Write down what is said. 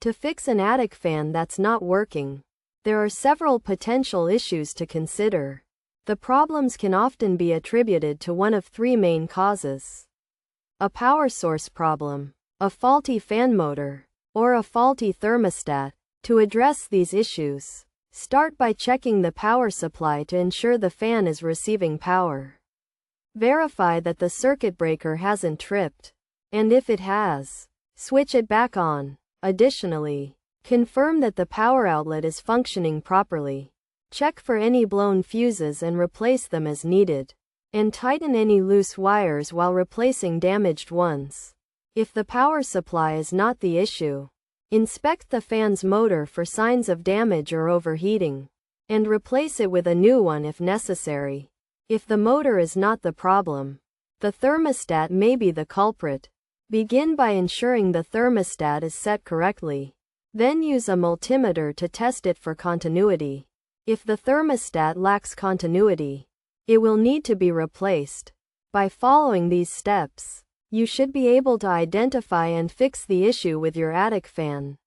To fix an attic fan that's not working, there are several potential issues to consider. The problems can often be attributed to one of three main causes: a power source problem, a faulty fan motor, or a faulty thermostat. To address these issues, start by checking the power supply to ensure the fan is receiving power. Verify that the circuit breaker hasn't tripped, and if it has, switch it back on. Additionally, confirm that the power outlet is functioning properly. Check for any blown fuses and replace them as needed, and tighten any loose wires while replacing damaged ones. If the power supply is not the issue, inspect the fan's motor for signs of damage or overheating, and replace it with a new one if necessary. If the motor is not the problem, the thermostat may be the culprit. Begin by ensuring the thermostat is set correctly. Then use a multimeter to test it for continuity. If the thermostat lacks continuity, it will need to be replaced. By following these steps, you should be able to identify and fix the issue with your attic fan.